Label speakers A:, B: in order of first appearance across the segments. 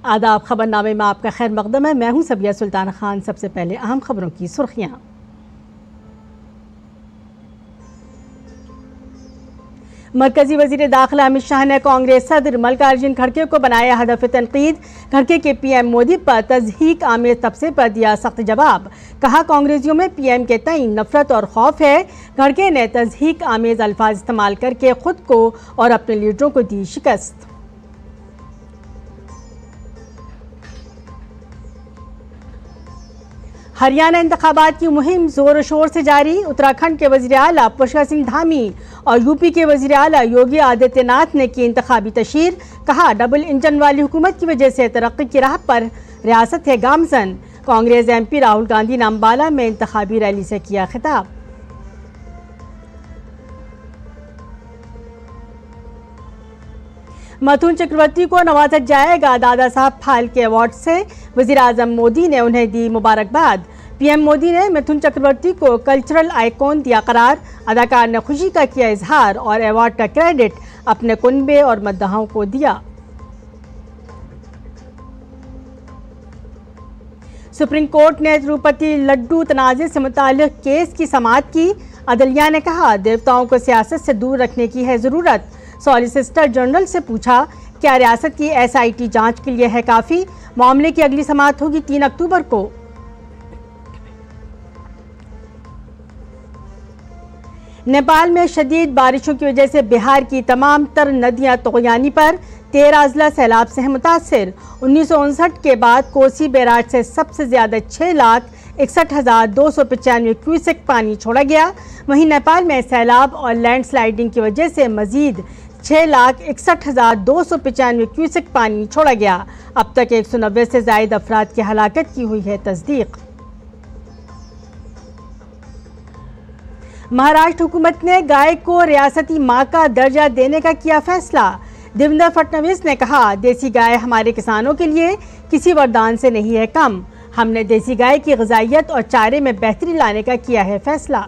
A: आदाब, खबरनामे में आपका खैर मकदम है। मैं हूं सबिया सुल्तान खान। सबसे पहले अहम खबरों की सुर्खियां। मरकजी वजीर दाखिला अमित शाह ने कांग्रेस सदर मल्लिकार्जुन खड़गे को बनाया हदफ तनकीद। खड़गे के पीएम मोदी पर तज़हीक आमेज तबसरे पर दिया सख्त जवाब। कहा, कांग्रेसियों में पीएम के तई नफरत और खौफ है। खड़गे ने तज़हीक आमेज अल्फाज इस्तेमाल करके खुद को और अपने लीडरों को दी शिकस्त। हरियाणा इंतखाबात की मुहिम जोर शोर से जारी। उत्तराखंड के वज़ीर आला पुष्कर सिंह धामी और यूपी के वज़ीर आला योगी आदित्यनाथ ने की इंतखाबी तशहीर। कहा, डबल इंजन वाली हुकूमत की वजह से तरक्की की राह पर रियासत है गामजन। कांग्रेस एमपी राहुल गांधी ने अंबाला में इंतखाबी रैली से किया खिताब। मिथुन चक्रवर्ती को नवाजा जाएगा दादा साहब फाल्के अवार्ड से। वज़ीर आज़म मोदी ने उन्हें दी मुबारकबाद। पीएम मोदी ने मिथुन चक्रवर्ती को कल्चरल आइकॉन दिया करार। अदाकार ने खुशी का किया इजहार और अवार्ड का क्रेडिट अपने कुनबे और मद्दाहों को दिया। सुप्रीम कोर्ट ने तिरुपति लड्डू तनाज़े से मुताल्लिक़ केस की समाअत की। अदलिया ने कहा, देवताओं को सियासत से दूर रखने की है ज़रूरत। सॉलिसिटर जनरल से पूछा, क्या रियासत की एसआईटी जांच के लिए है काफ़ी? मामले की अगली समाअत होगी 3 अक्टूबर को। नेपाल में शदीद बारिशों की वजह से बिहार की तमाम तर नदियां तोगयानी पर। 13 अजला सैलाब से हैं मुतासिर। 1959 के बाद कोसी बैराज से सबसे ज्यादा 6,61,295 क्यूसेक पानी छोड़ा गया। वहीं नेपाल में सैलाब और लैंडस्लाइडिंग की वजह से मजीद 6,61,295 क्यूसेक पानी छोड़ा गया। अब तक 190 से ज्यादा अफराद की हलाकत की हुई है तस्दीक। महाराष्ट्र हुकूमत ने गाय को रियासती मां का दर्जा देने का किया फैसला। देवेंद्र फडणवीस ने कहा, देसी गाय हमारे किसानों के लिए किसी वरदान से नहीं है कम। हमने देसी गाय की ग़िज़ाइयत और चारे में बेहतरी लाने का किया है फैसला।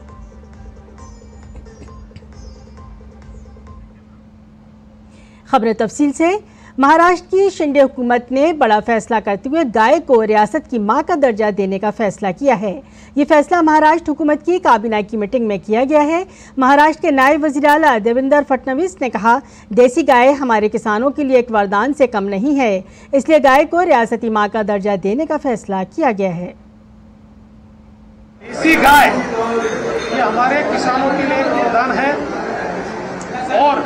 A: खबरें तफसील से। महाराष्ट्र की शिंदे हुकूमत ने बड़ा फैसला करते हुए गाय को रियासत की मां का दर्जा देने का फैसला किया है। ये फैसला महाराष्ट्र हुकूमत की काबीना की मीटिंग में किया गया है। महाराष्ट्र के नायब वज़ीर आला देवेंद्र फडणवीस ने कहा, देसी गाय हमारे किसानों के लिए एक वरदान से कम नहीं है, इसलिए गाय को रियासती मां का दर्जा देने का फैसला किया गया है।
B: देसी गाय ये हमारे किसानों के लिए एक वरदान है और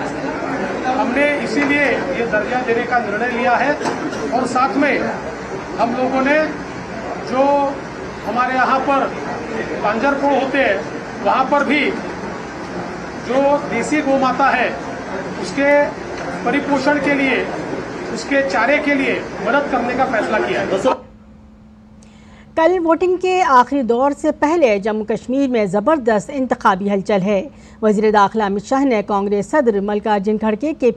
B: हमने इसीलिए ये दर्जा देने का निर्णय लिया है। और साथ में हम लोगों ने जो हमारे यहाँ पर पांजरपोड़ होते हैं वहाँ पर भी जो देसी गौ माता है उसके परिपोषण के लिए, उसके चारे के लिए मदद करने का फैसला किया है।
A: कल वोटिंग के आखिरी दौर से पहले जम्मू कश्मीर में ज़बरदस्त इंतखाबी हलचल है। वज़ीर दाखिला अमित शाह ने कांग्रेस सदर मल्लिकार्जुन खड़गे के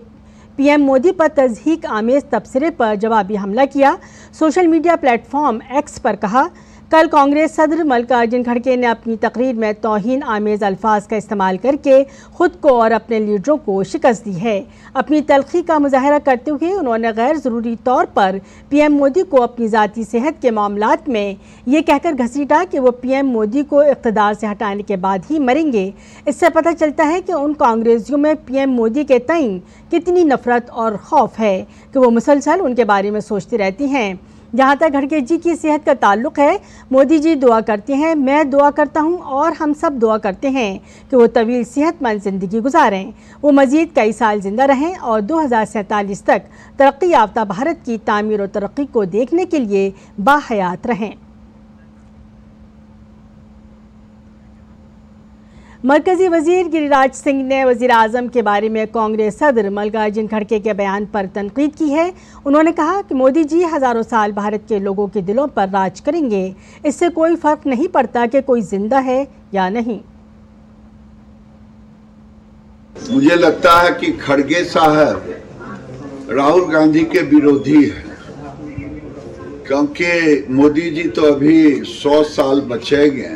A: पीएम मोदी पर तज़हीक आमेज तबसरे पर जवाबी हमला किया। सोशल मीडिया प्लेटफॉर्म एक्स पर कहा, कल कांग्रेस सदर मल्लिकार्जुन खड़गे ने अपनी तकरीर में तौहीन आमेज अल्फाज का इस्तेमाल करके खुद को और अपने लीडरों को शिकस्त दी है। अपनी तलखी का मुजाहरा करते हुए उन्होंने गैर ज़रूरी तौर पर पीएम मोदी को अपनी ज़ाती सेहत के मामलात में ये कहकर घसीटा कि वो पीएम मोदी को इक़्तिदार से हटाने के बाद ही मरेंगे। इससे पता चलता है कि उन कांग्रेसियों में पीएम मोदी के तई कितनी नफरत और खौफ है कि वो मुसलसल उनके बारे में सोचती रहती हैं। जहाँ तक खड़गे जी की सेहत का ताल्लुक़ है, मोदी जी दुआ करते हैं, मैं दुआ करता हूँ और हम सब दुआ करते हैं कि वो तवील सेहतमंद ज़िंदगी गुजारें, वो मज़ीद कई साल ज़िंदा रहें और 2047 तक तरक्की याफ्ता भारत की तामीर और तरक्की को देखने के लिए बाहयात रहें। मरकजी वजीर गिरिराज सिंह ने वज़ीर आज़म के बारे में कांग्रेस सदर मल्लिकार्जुन खड़गे के बयान पर तनकीद की है। उन्होंने कहा कि मोदी जी हज़ारों साल भारत के लोगों के दिलों पर राज करेंगे, इससे कोई फ़र्क नहीं पड़ता कि कोई जिंदा है या नहीं।
C: मुझे लगता है कि खड़गे साहब राहुल गांधी के विरोधी हैं, क्योंकि मोदी जी तो अभी 100 साल बचेंगे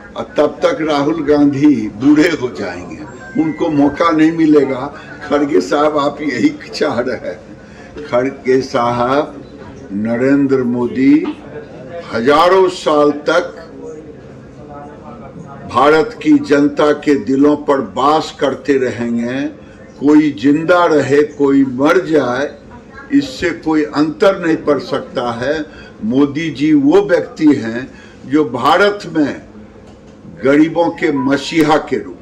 C: और तब तक राहुल गांधी बूढ़े हो जाएंगे, उनको मौका नहीं मिलेगा। खड़गे साहब आप यही चाह रहे हैं। खड़गे साहब नरेंद्र मोदी हजारों साल तक भारत की जनता के दिलों पर वास करते रहेंगे। कोई जिंदा रहे कोई मर जाए, इससे कोई अंतर नहीं पड़ सकता है। मोदी जी वो व्यक्ति हैं जो भारत में गरीबों के मसीहा के रूप।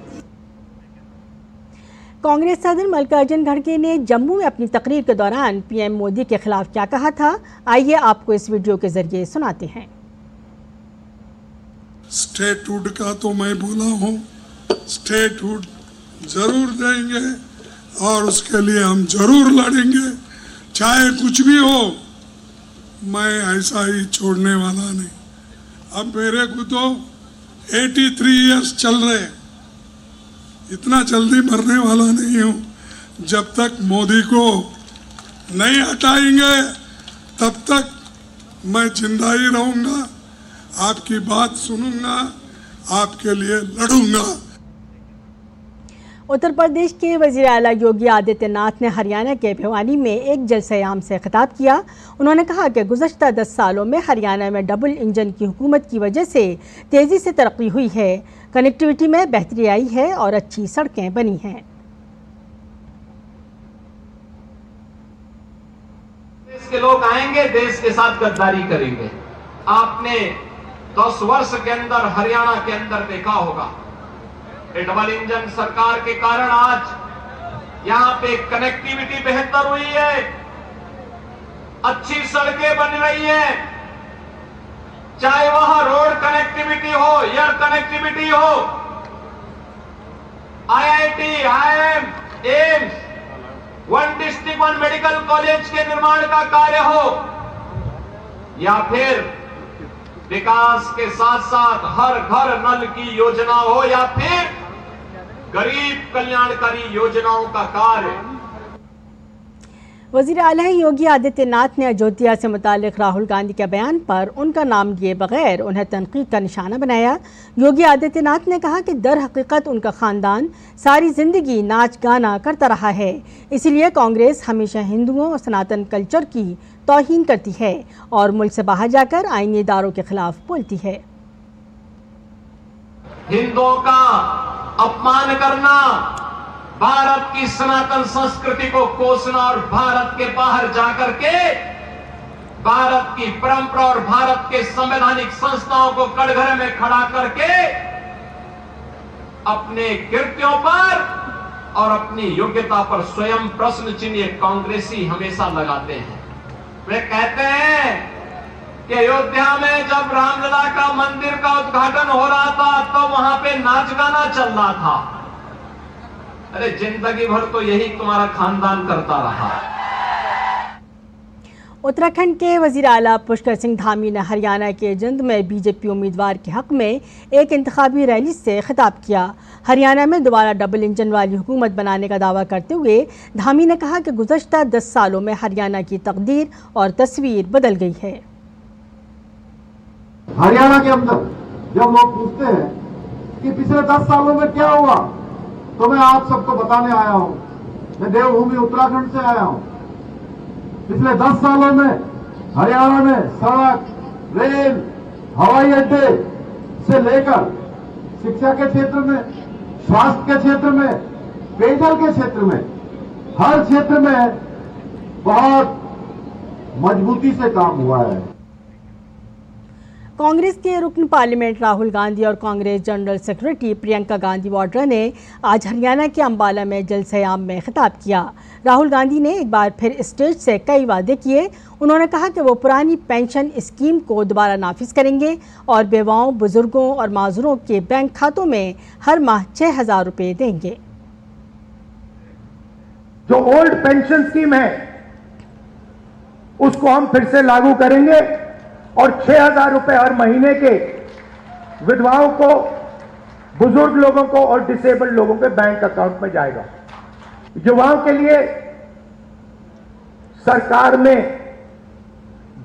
A: कांग्रेस सदर मल्लिकार्जुन खड़गे ने जम्मू में अपनी तकरीर के दौरान पीएम मोदी के खिलाफ क्या कहा था, आइए आपको इस वीडियो के जरिए सुनाते हैं।
D: स्टेटहुड का तो मैं बोला हूँ, स्टेटहुड जरूर देंगे और उसके लिए हम जरूर लड़ेंगे, चाहे कुछ भी हो। मैं ऐसा ही छोड़ने वाला नहीं। अब मेरे को तो 83 इयर्स चल रहे, इतना जल्दी मरने वाला नहीं हूँ। जब तक मोदी को नहीं हटाएंगे तब तक मैं जिंदा ही रहूंगा, आपकी बात सुनूंगा, आपके लिए लड़ूंगा।
A: उत्तर प्रदेश के वजीर आला योगी आदित्यनाथ ने हरियाणा के भिवानी में एक जलसयाम से खिताब किया। उन्होंने कहा कि गुज़श्ता 10 सालों में हरियाणा में डबल इंजन की हुकूमत की वजह से तेज़ी से तरक्की हुई है, कनेक्टिविटी में बेहतरी आई है और अच्छी सड़कें बनी हैं।
E: देश के लोग आएंगे, देश के साथ गद्दारी करेंगे। आपने 10 वर्ष के अंदर हरियाणा के अंदर देखा होगा, डबल इंजन सरकार के कारण आज यहां पे कनेक्टिविटी बेहतर हुई है, अच्छी सड़कें बन रही है, चाहे वह रोड कनेक्टिविटी हो, एयर कनेक्टिविटी हो, IIT, IIM, AIIMS, one district one medical college के निर्माण का कार्य हो, या फिर विकास के साथ साथ हर घर नल की योजना हो, या फिर गरीब कल्याणकारी योजनाओं का कार्य।
A: वज़ीर आला योगी आदित्यनाथ ने अयोध्या से मुतालिक राहुल गांधी के बयान पर उनका नाम लिए बगैर उन्हें तनकीद का निशाना बनाया। योगी आदित्यनाथ ने कहा कि दर हकीकत उनका ख़ानदान सारी ज़िंदगी नाच गाना करता रहा है, इसीलिए कांग्रेस हमेशा हिंदुओं और सनातन कल्चर की तौहीन करती है और मुल्क से बाहर जाकर आईनी इदारों के खिलाफ बोलती है।
E: हिंदुओं का अपमान करना, भारत की सनातन संस्कृति को कोसना और भारत के बाहर जाकर के भारत की परंपरा और भारत के संवैधानिक संस्थाओं को कटघरे में खड़ा करके अपने कृत्यों पर और अपनी योग्यता पर स्वयं प्रश्न चिन्ह कांग्रेसी हमेशा लगाते हैं। वे कहते हैं कि अयोध्या में जब रामलला का मंदिर का उद्घाटन हो रहा था तो वहां पे नाच गाना चल रहा था। अरे जिंदगी भर तो यही तुम्हारा खानदान करता रहा।
A: उत्तराखंड के वज़ीर आला पुष्कर सिंह धामी ने हरियाणा के जिंद में बीजेपी उम्मीदवार के हक में एक इंतखाबी रैली से खिताब किया। हरियाणा में दोबारा डबल इंजन वाली हुकूमत बनाने का दावा करते हुए धामी ने कहा कि गुज़श्ता 10 सालों में हरियाणा की तकदीर और तस्वीर बदल गई है।
F: हरियाणा के अंदर जब लोग पूछते हैं कि पिछले 10 सालों में क्या हुआ, तो मैं आप सबको बताने आया हूं। मैं देवभूमि उत्तराखंड से आया हूं। पिछले 10 सालों में हरियाणा में सड़क, रेल, हवाई अड्डे से लेकर शिक्षा के क्षेत्र में, स्वास्थ्य के क्षेत्र में, पेयजल के क्षेत्र में, हर क्षेत्र में बहुत मजबूती से काम हुआ है।
A: कांग्रेस के रुकन पार्लियामेंट राहुल गांधी और कांग्रेस जनरल सेक्रेटरी प्रियंका गांधी वाड्रा ने आज हरियाणा के अंबाला में जलसयाम में खिताब किया। राहुल गांधी ने एक बार फिर स्टेज से कई वादे किए। उन्होंने कहा कि वो पुरानी पेंशन स्कीम को दोबारा नाफिज करेंगे और बेवाओं, बुजुर्गों और माजूरों के बैंक खातों में हर माह 6,000 रुपये देंगे।
G: जो ओल्ड पेंशन स्कीम है उसको हम फिर से लागू करेंगे और 6,000 रुपए हर महीने के विधवाओं को, बुजुर्ग लोगों को और डिसेबल्ड लोगों के बैंक अकाउंट में जाएगा। युवाओं के लिए सरकार में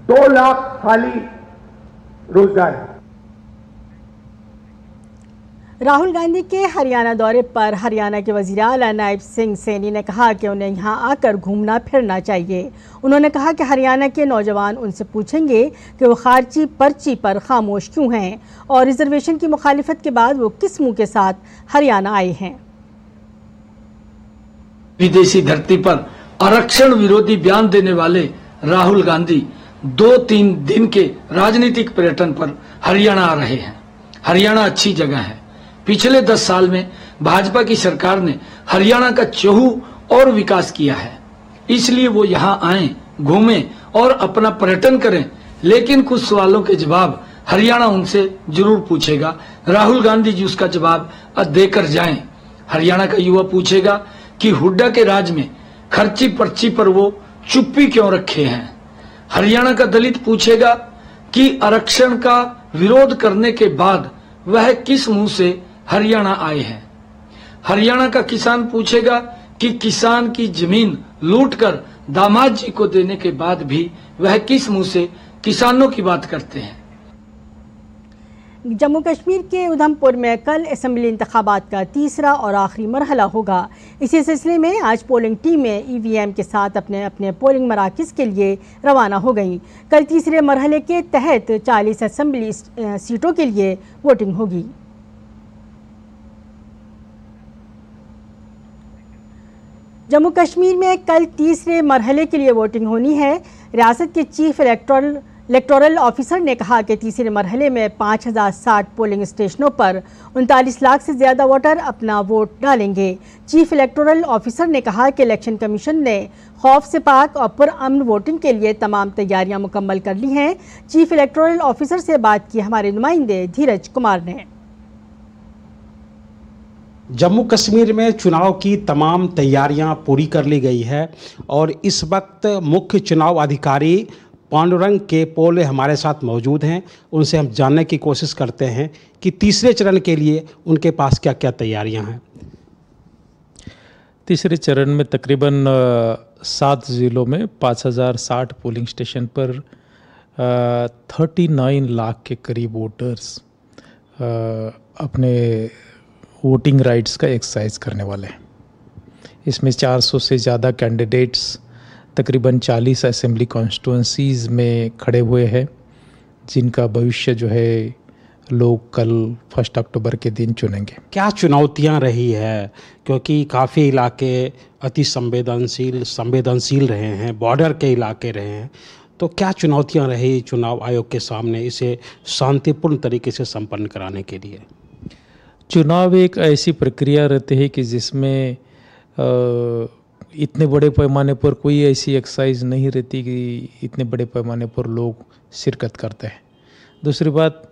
G: 2 लाख खाली रोजगार है।
A: राहुल गांधी के हरियाणा दौरे पर हरियाणा के वज़ीर आला नायब सिंह सैनी ने कहा कि उन्हें यहां आकर घूमना फिरना चाहिए। उन्होंने कहा कि हरियाणा के नौजवान उनसे पूछेंगे कि वो खारची पर्ची पर खामोश क्यों हैं और रिजर्वेशन की मुखालिफत के बाद वो किस मुंह के साथ हरियाणा आए हैं।
H: विदेशी धरती पर आरक्षण विरोधी बयान देने वाले राहुल गांधी 2-3 दिन के राजनीतिक पर्यटन पर हरियाणा आ रहे हैं। हरियाणा अच्छी जगह है। पिछले 10 साल में भाजपा की सरकार ने हरियाणा का चहु और विकास किया है, इसलिए वो यहाँ आए, घूमें और अपना पर्यटन करें। लेकिन कुछ सवालों के जवाब हरियाणा उनसे जरूर पूछेगा। राहुल गांधी जी उसका जवाब देकर जाएं। हरियाणा का युवा पूछेगा कि हुड्डा के राज में खर्ची पर्ची पर वो चुप्पी क्यों रखे हैं। हरियाणा का दलित पूछेगा कि आरक्षण का विरोध करने के बाद वह किस मुंह से हरियाणा आए हैं। हरियाणा का किसान पूछेगा कि किसान की जमीन लूटकर दामाद जी को देने के बाद भी वह किस मुंह से किसानों की बात करते हैं।
A: जम्मू कश्मीर के उधमपुर में कल असेंबली इंतखाबात का तीसरा और आखिरी मरहला होगा। इसी सिलसिले में आज पोलिंग टीमें ईवीएम के साथ अपने अपने पोलिंग मराकज़ के लिए रवाना हो गईं। कल तीसरे मरहले के तहत 40 असेंबली सीटों के लिए वोटिंग होगी। जम्मू कश्मीर में कल तीसरे मरहले के लिए वोटिंग होनी है। रियासत के चीफ इलेक्टोरल ऑफिसर ने कहा कि तीसरे मरहले में 5060 पोलिंग स्टेशनों पर 39 लाख से ज़्यादा वोटर अपना वोट डालेंगे। चीफ इलेक्टोरल ऑफिसर ने कहा कि इलेक्शन कमीशन ने खौफ से पाक और पुरअमन वोटिंग के लिए तमाम तैयारियां मुकम्मल कर ली हैं। चीफ इलेक्टोरल ऑफिसर से बात की हमारे नुमाइंदे धीरज कुमार ने।
I: जम्मू कश्मीर में चुनाव की तमाम तैयारियां पूरी कर ली गई है और इस वक्त मुख्य चुनाव अधिकारी पांडुरंग के पोले हमारे साथ मौजूद हैं। उनसे हम जानने की कोशिश करते हैं कि तीसरे चरण के लिए उनके पास क्या क्या तैयारियां हैं।
J: तीसरे चरण में तकरीबन 7 ज़िलों में 5060 पोलिंग स्टेशन पर 39 लाख के करीब वोटर्स अपने वोटिंग राइट्स का एक्सरसाइज करने वाले हैं। इसमें 400 से ज़्यादा कैंडिडेट्स तकरीबन 40 असेंबली कॉन्स्टिट्यूंसीज़ में खड़े हुए हैं, जिनका भविष्य जो है लोग कल 1 अक्टूबर के दिन चुनेंगे।
I: क्या चुनौतियां रही है, क्योंकि काफ़ी इलाके अति संवेदनशील रहे हैं, बॉर्डर के इलाके रहे हैं, तो क्या चुनौतियां रही चुनाव आयोग के सामने इसे शांतिपूर्ण तरीके से संपन्न कराने के लिए?
J: चुनाव एक ऐसी प्रक्रिया रहती है कि जिसमें इतने बड़े पैमाने पर कोई ऐसी एक्सरसाइज नहीं रहती कि इतने बड़े पैमाने पर लोग शिरकत करते हैं। दूसरी बात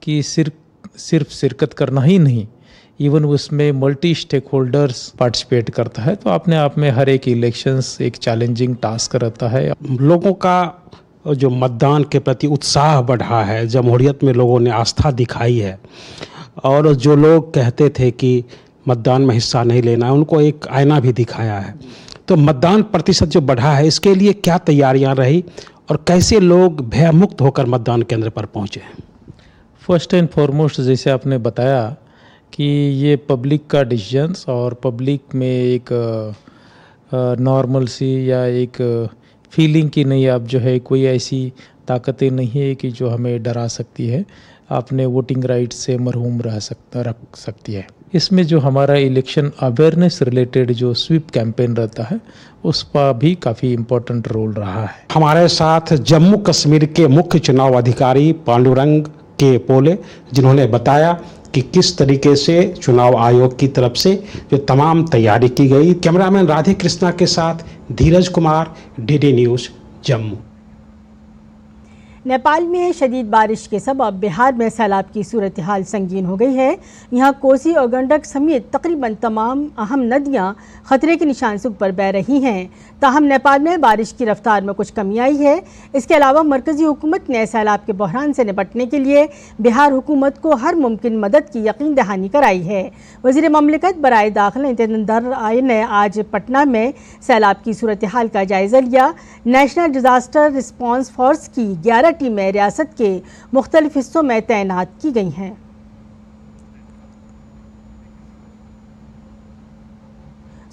J: कि सिर्फ शिरकत करना ही नहीं, इवन उसमें मल्टी स्टेक होल्डर्स पार्टिसिपेट करता है, तो अपने आप में हर एक इलेक्शंस एक चैलेंजिंग टास्क रहता है।
I: लोगों का जो मतदान के प्रति उत्साह बढ़ा है, जमहूरियत में लोगों ने आस्था दिखाई है, और जो लोग कहते थे कि मतदान में हिस्सा नहीं लेना है, उनको एक आईना भी दिखाया है। तो मतदान प्रतिशत जो बढ़ा है, इसके लिए क्या तैयारियां रही और कैसे लोग भयमुक्त होकर मतदान केंद्र पर पहुंचे?
J: फर्स्ट एंड फॉरमोस्ट, जैसे आपने बताया कि ये पब्लिक का डिसीजंस और पब्लिक में एक नॉर्मल सी या एक फीलिंग की नहीं, अब जो है कोई ऐसी ताकतें नहीं है कि जो हमें डरा सकती है, अपने वोटिंग राइट से मरहूम रख सकती है। इसमें जो हमारा इलेक्शन अवेयरनेस रिलेटेड जो स्वीप कैंपेन रहता है, उस पर भी काफ़ी इम्पोर्टेंट रोल रहा है।
I: हमारे साथ जम्मू कश्मीर के मुख्य चुनाव अधिकारी पांडुरंग के पोले, जिन्होंने बताया कि किस तरीके से चुनाव आयोग की तरफ से जो तमाम तैयारी की गई। कैमरामैन राधे कृष्णा के साथ धीरज कुमार, डीडी न्यूज़, जम्मू।
A: नेपाल में शदीद बारिश के सबब बिहार में सैलाब की सूरत हाल संगीन हो गई है। यहाँ कोसी और गंडक समेत तकरीबन तमाम अहम नदियाँ खतरे के निशान से ऊपर बह रही हैं। ताहम नेपाल में बारिश की रफ्तार में कुछ कमी आई है। इसके अलावा मरकज़ी हुकूमत ने सैलाब के बहरान से निपटने के लिए बिहार हुकूमत को हर मुमकिन मदद की यकीन दहानी कराई है। वज़ीर ममलिकत बराए दाखिला इंतज़ार आय ने आज पटना में सैलाब की सूरत हाल का जायज़ा लिया। नेशनल डिज़ास्टर रिस्पॉन्स फोर्स की 11 टीमें रियासत के मुख्तलिफ हिस्सों में तैनात की गई हैं।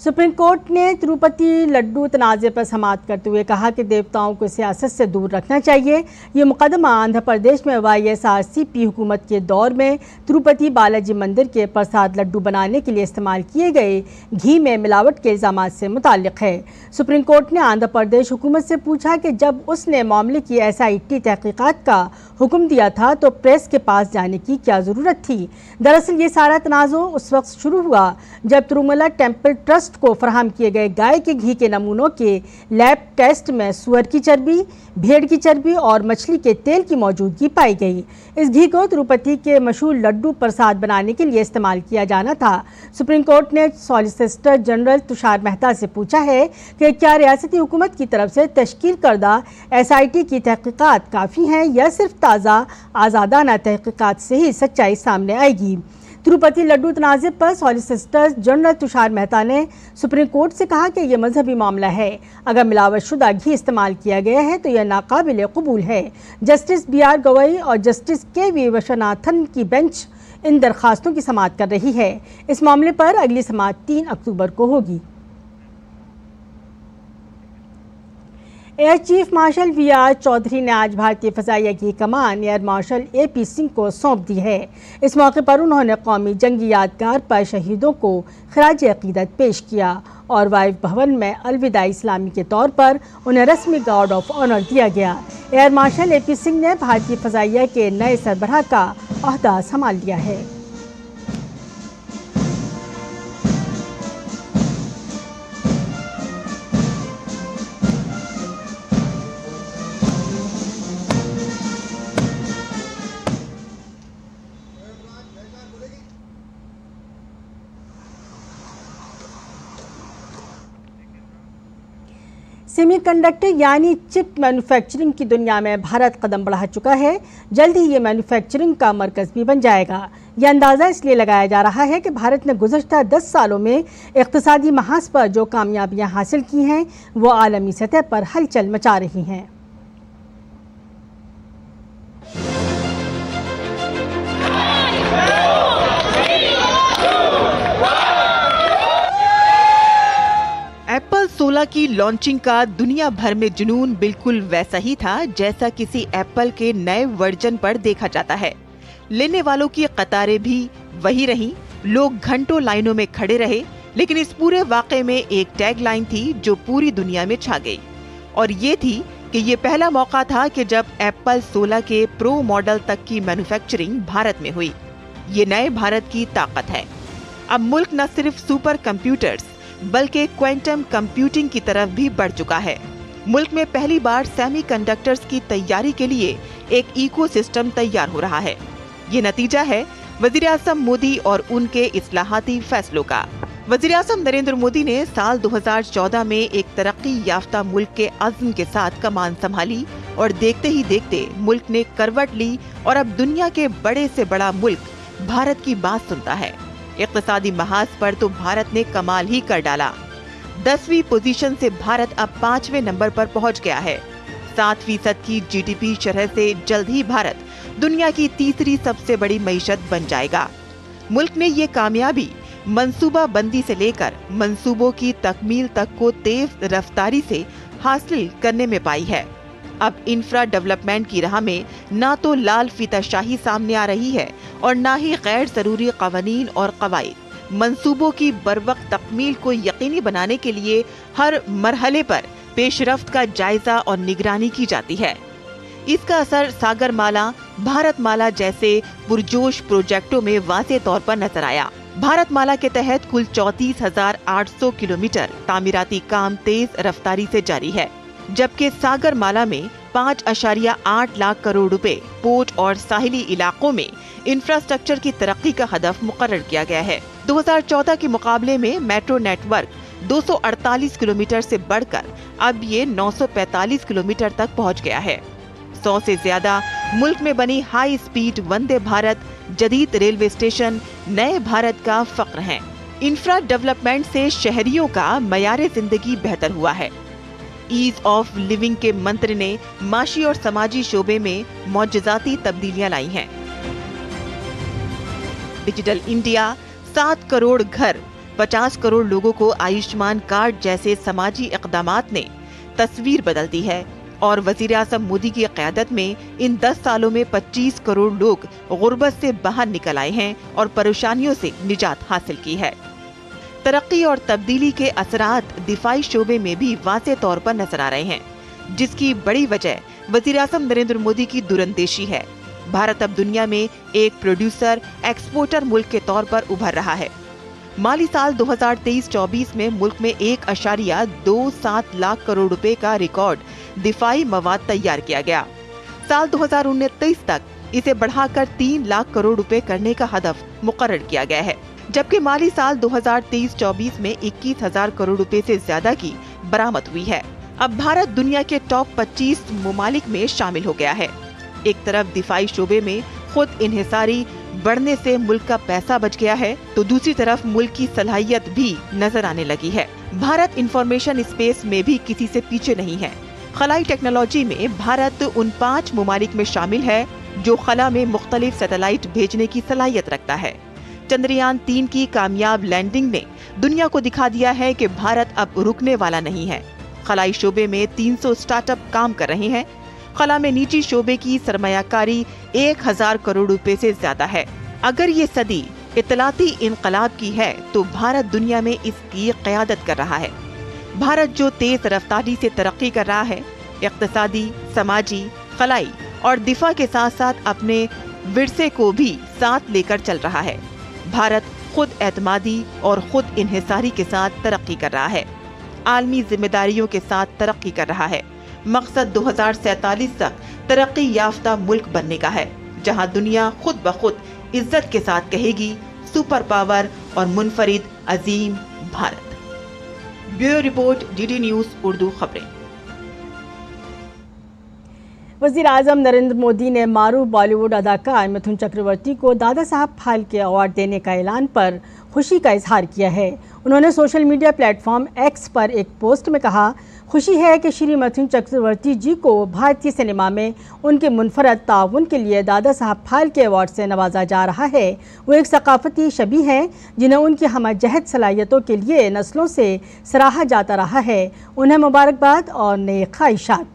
A: सुप्रीम कोर्ट ने तिरुपति लड्डू तनाज़े पर समाअत करते हुए कहा कि देवताओं को सियासत से दूर रखना चाहिए। ये मुकदमा आंध्र प्रदेश में YSRCP हुकूमत के दौर में तिरुपति बालाजी मंदिर के प्रसाद लड्डू बनाने के लिए इस्तेमाल किए गए घी में मिलावट के इल्ज़ामात से मुताल्लिक़ है। सुप्रीम कोर्ट ने आंध्र प्रदेश हुकूमत से पूछा कि जब उसने मामले की SIT तहकीकात का हुक्म दिया था तो प्रेस के पास जाने की क्या ज़रूरत थी। दरअसल ये सारा तनाज़ो उस वक्त शुरू हुआ जब तिरुमला टेम्पल ट्रस्ट को फराहम किए गए गाय के घी के नमूनों के लैब टेस्ट में सुअर की चर्बी, भेड़ की चर्बी और मछली के तेल की मौजूदगी पाई गई। इस घी को तिरुपति के मशहूर लड्डू प्रसाद बनाने के लिए इस्तेमाल किया जाना था। सुप्रीम कोर्ट ने सॉलिसिटर जनरल तुषार मेहता से पूछा है कि क्या रियासती हुकूमत की तरफ से तश्कील करदा SIT की तहकीकात काफ़ी हैं या सिर्फ ताज़ा आज़ादाना तहकीकात से ही सच्चाई सामने आएगी। तिरुपति लड्डू तनाज़े पर सॉलिसिटर जनरल तुषार मेहता ने सुप्रीम कोर्ट से कहा कि यह मजहबी मामला है। अगर मिलावटशुदा घी इस्तेमाल किया गया है तो यह नाकाबिल कबूल है। जस्टिस BR गवई और जस्टिस KV विश्वनाथन की बेंच इन दरखास्तों की समाअत कर रही है। इस मामले पर अगली समाअत 3 अक्टूबर को होगी। Air chief marshal VR Chaudhary ने आज भारतीय फ़ज़ाइया की कमान एयर मार्शल AP सिंह को सौंप दी है। इस मौके पर उन्होंने कौमी जंगी यादगार पर शहीदों को खराज अक़ीदत पेश किया और वायु भवन में अलविदा इस्लामी के तौर पर उन्हें रस्मी गार्ड ऑफ ऑनर दिया गया। एयर मार्शल AP सिंह ने भारतीय फ़ज़ाइया के नए सरबराह का ओहदा संभाल लिया है। सेमीकंडक्टर यानी चिप मैन्युफैक्चरिंग की दुनिया में भारत कदम बढ़ा चुका है। जल्द ही ये मैन्युफैक्चरिंग का मरकज़ भी बन जाएगा। यह अंदाज़ा इसलिए लगाया जा रहा है कि भारत ने गुज़श्ता 10 सालों में इक़्तिसादी महाज पर जो कामयाबियां हासिल की हैं वो आलमी सतह पर हलचल मचा रही हैं।
K: एप्पल 16 की लॉन्चिंग का दुनिया भर में जुनून बिल्कुल वैसा ही था जैसा किसी एप्पल के नए वर्जन पर देखा जाता है। लेने वालों की कतारें भी वही रहीं, लोग घंटों लाइनों में खड़े रहे, लेकिन इस पूरे वाक़े में एक टैगलाइन थी जो पूरी दुनिया में छा गई और ये थी कि ये पहला मौका था कि जब एप्पल 16 के प्रो मॉडल तक की मैन्युफैक्चरिंग भारत में हुई। ये नए भारत की ताकत है। अब मुल्क न सिर्फ सुपर कंप्यूटर्स बल्कि क्वांटम कंप्यूटिंग की तरफ भी बढ़ चुका है। मुल्क में पहली बार सेमीकंडक्टर्स की तैयारी के लिए एक इकोसिस्टम तैयार हो रहा है। ये नतीजा है वज़ीर-ए-आज़म मोदी और उनके इस्लाहाती फैसलों का। वज़ीर-ए-आज़म नरेंद्र मोदी ने साल 2014 में एक तरक्की याफ्ता मुल्क के अज़्म के साथ कमान संभाली और देखते ही देखते मुल्क ने करवट ली और अब दुनिया के बड़े से बड़ा मुल्क भारत की बात सुनता है। इक़्तिसादी महाज पर तो भारत ने कमाल ही कर डाला। 10वीं पोजीशन से भारत अब 5वें नंबर पर पहुंच गया है। 7% की GDP शरह से जल्द ही भारत दुनिया की तीसरी सबसे बड़ी मईशत बन जाएगा। मुल्क ने ये कामयाबी मंसूबा बंदी से लेकर मंसूबों की तकमील तक को तेज रफ्तारी से हासिल करने में पाई है। अब इंफ्रा डेवलपमेंट की राह में ना तो लाल फीताशाही सामने आ रही है और ना ही गैर जरूरी कवानीन और कवायद। मंसूबों की बरवक्त तकमील को यकीनी बनाने के लिए हर मरहले पर पेशरफ्त का जायजा और निगरानी की जाती है। इसका असर सागरमाला, भारतमाला जैसे पुरजोश प्रोजेक्टों में वाज़ेह तौर पर नजर आया। भारतमाला के तहत कुल 34,800 किलोमीटर तामीराती काम तेज रफ्तारी से जारी है, जबकि सागरमाला में 5.8 लाख करोड़ रुपए पोर्ट और साहिली इलाकों में इंफ्रास्ट्रक्चर की तरक्की का हदफ मुकर्रर किया गया है। 2014 के मुकाबले में मेट्रो नेटवर्क 248 किलोमीटर से बढ़कर अब ये 945 किलोमीटर तक पहुंच गया है। 100 से ज्यादा मुल्क में बनी हाई स्पीड वंदे भारत, जदीद रेलवे स्टेशन नए भारत का फख्र हैं। इंफ्रा डेवलपमेंट से शहरियों का मयारे जिंदगी बेहतर हुआ है। ईज ऑफ लिविंग के मंत्र ने माशी और समाजी शोबे में मौजज़ाती तब्दीलियां लाई हैं। डिजिटल इंडिया, 7 करोड़ घर, 50 करोड़ लोगों को आयुष्मान कार्ड जैसे समाजी इक़दामात ने तस्वीर बदल दी है और वज़ीर-ए-आज़म मोदी की क़यादत में इन 10 सालों में 25 करोड़ लोग गुर्बत से बाहर निकल आए हैं और परेशानियों से निजात हासिल की है। तरक्की और तब्दीली के असरात दिफाई शोबे में भी वाज़े तौर पर नजर आ रहे हैं, जिसकी बड़ी वजह वज़ीर-ए-आज़म नरेंद्र मोदी की दूरंदेशी है। भारत अब दुनिया में एक प्रोड्यूसर एक्सपोर्टर मुल्क के तौर पर उभर रहा है। माली साल 2023-24 में मुल्क में 1.27 लाख करोड़ रुपए का रिकॉर्ड दिफाई मवाद तैयार किया गया। साल 2029 तक इसे बढ़ाकर 3 लाख करोड़ रुपए करने का हदफ मुकर्रर किया गया है, जबकि माली साल 2023-24 में 21,000 करोड़ रुपए से ज्यादा की बरामद हुई है। अब भारत दुनिया के टॉप 25 मुमालिक में शामिल हो गया है। एक तरफ दिफाई शोबे में खुद इन्हिसारी बढ़ने से मुल्क का पैसा बच गया है, तो दूसरी तरफ मुल्क की सलाहियत भी नजर आने लगी है। भारत इंफॉर्मेशन स्पेस में भी किसी से पीछे नहीं है। खलाई टेक्नोलॉजी में भारत उन 5 मुमालिक में शामिल है जो खला में मुख्तलिफ सैटेलाइट भेजने की सलाहियत रखता है। चंद्रयान 3 की कामयाब लैंडिंग ने दुनिया को दिखा दिया है कि भारत अब रुकने वाला नहीं है। खलाई शोबे में 300 स्टार्टअप काम कर रहे हैं। खला में निजी शोबे की सरमायाकारी 1000 करोड़ रुपए से ज्यादा है। अगर ये सदी इतलाती इनकलाब की है तो भारत दुनिया में इसकी क़यादत कर रहा है। भारत जो तेज रफ्तारी से तरक्की कर रहा है, इक़्तिसादी, समाजी, खलाई और दिफा के साथ साथ अपने विरसे को भी साथ लेकर चल रहा है। भारत खुद एतमादी और खुद इन्हिसारी के साथ तरक्की कर रहा है, आलमी जिम्मेदारियों के साथ तरक्की कर रहा है। मकसद 2047 तक तरक्की याफ्ता मुल्क बनने का है, जहां दुनिया खुद ब खुद इज्जत के साथ कहेगी सुपर पावर और मुनफरिद अजीम Bharat. Bureau report, DD news Urdu खबरें।
A: वज़ीर-ए-आज़म नरेंद्र मोदी ने मारूफ बॉलीवुड अदाकार मिथुन चक्रवर्ती को दादा साहब फाल्के अवार्ड देने का ऐलान पर खुशी का इजहार किया है। उन्होंने सोशल मीडिया प्लेटफॉर्म एक्स पर एक पोस्ट में कहा, खुशी है कि श्री मिथुन चक्रवर्ती जी को भारतीय सिनेमा में उनके मुनफरद ताउन के लिए दादा साहब फाल्के अवार्ड से नवाजा जा रहा है। वो एक सकाफती शबी हैं जिन्हें उनकी हमजहत सलाहियतों के लिए नस्लों से सराहा जाता रहा है। उन्हें मुबारकबाद और नेक ख्वाहिशात।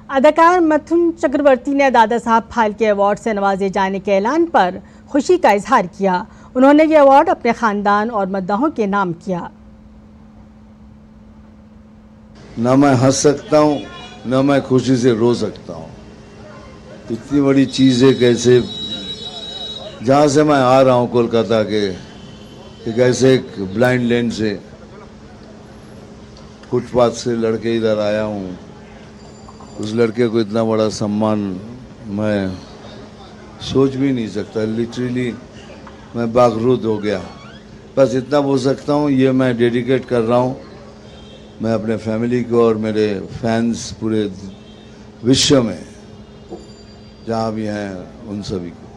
A: अदाकार मिथुन चक्रवर्ती ने दादा साहब फाल्के अवार्ड से नवाजे जाने के ऐलान पर खुशी का इजहार किया। उन्होंने ये अवार्ड अपने ख़ानदान और मद्दाहों के नाम किया।
L: न मैं हंस सकता हूँ, न मैं खुशी से रो सकता हूँ। इतनी बड़ी चीज़ है, कैसे जहाँ से मैं आ रहा हूँ कोलकाता के, एक ऐसे एक ब्लाइंड लेन से फुटपाथ से लड़के इधर आया हूँ। उस लड़के को इतना बड़ा सम्मान मैं सोच भी नहीं सकता। लिटरली मैं बागरूद हो गया। बस इतना बोल सकता हूँ, ये मैं डेडिकेट कर रहा हूँ मैं अपने फैमिली को और मेरे फैंस पूरे विश्व में जहाँ भी हैं उन सभी को।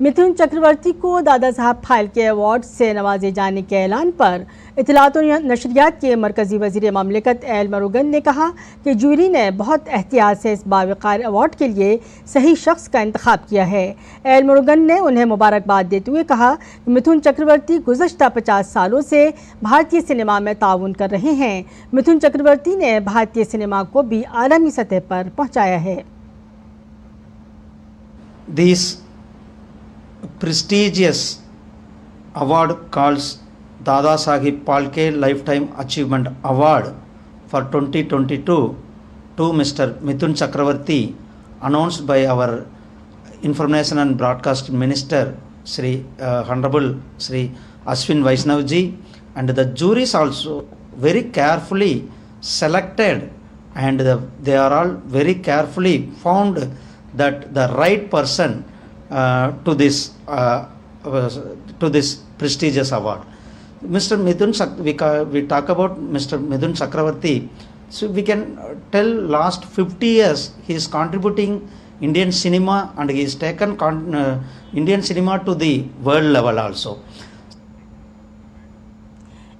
A: मिथुन चक्रवर्ती को दादा साहब फाल्के अवार्ड से नवाजे जाने के ऐलान पर इत्तलात और नशरियात के मरकजी वज़ीर ममलिकत एल मरुगन ने कहा कि जूरी ने बहुत एहतियात से इस बावकार अवार्ड के लिए सही शख्स का इंतखाब किया है। एल मरुगन ने उन्हें मुबारकबाद देते हुए कहा कि मिथुन चक्रवर्ती गुज़श्ता 50 सालों से भारतीय सिनेमा में ताउन कर रहे हैं। मिथुन चक्रवर्ती ने भारतीय सिनेमा को भी आलमी सतह पर पहुँचाया है।
M: Prestigious award calls Dada Saheb Phalke Lifetime Achievement Award for 2022 to Mr. Mithun Chakravarti, announced by our Information and Broadcast Minister Sri Honorable Sri Ashwin Vaishnav ji, and the juries also very carefully selected, and they are all very carefully found that the right person to this prestigious award. Mr. Mithun, we talk about Mr. Mithun Chakravarti. So we can tell last 50 years he is contributing Indian cinema, and he has taken Indian cinema to the world level also.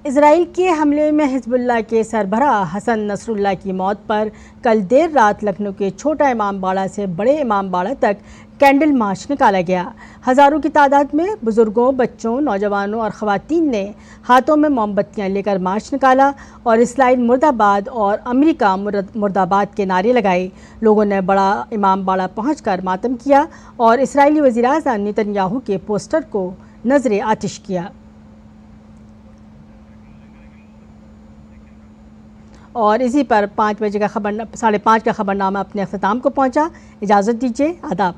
A: Israel के हमले में Hezbollah के सरबराह Hasan Nasrallah की मौत पर कल देर रात लखनऊ के छोटा इमाम बाड़ा से बड़े इमाम बाड़ा तक कैंडल मार्च निकाला गया। हज़ारों की तादाद में बुजुर्गों, बच्चों, नौजवानों और ख़वातीन ने हाथों में मोमबत्तियां लेकर मार्च निकाला और इस्राइल मुर्दाबाद और अमेरिका मुर्दाबाद के नारे लगाए। लोगों ने बड़ा इमाम बाड़ा पहुंचकर मातम किया और इस्राइली वज़ीर-ए-आज़म नेतन्याहू के पोस्टर को नजरे आतिश किया। और इसी पर 5 बजे का 5:30 का खबरनामा अपने अख्ताम को पहुंचा। इजाज़त दीजिए, आदाब।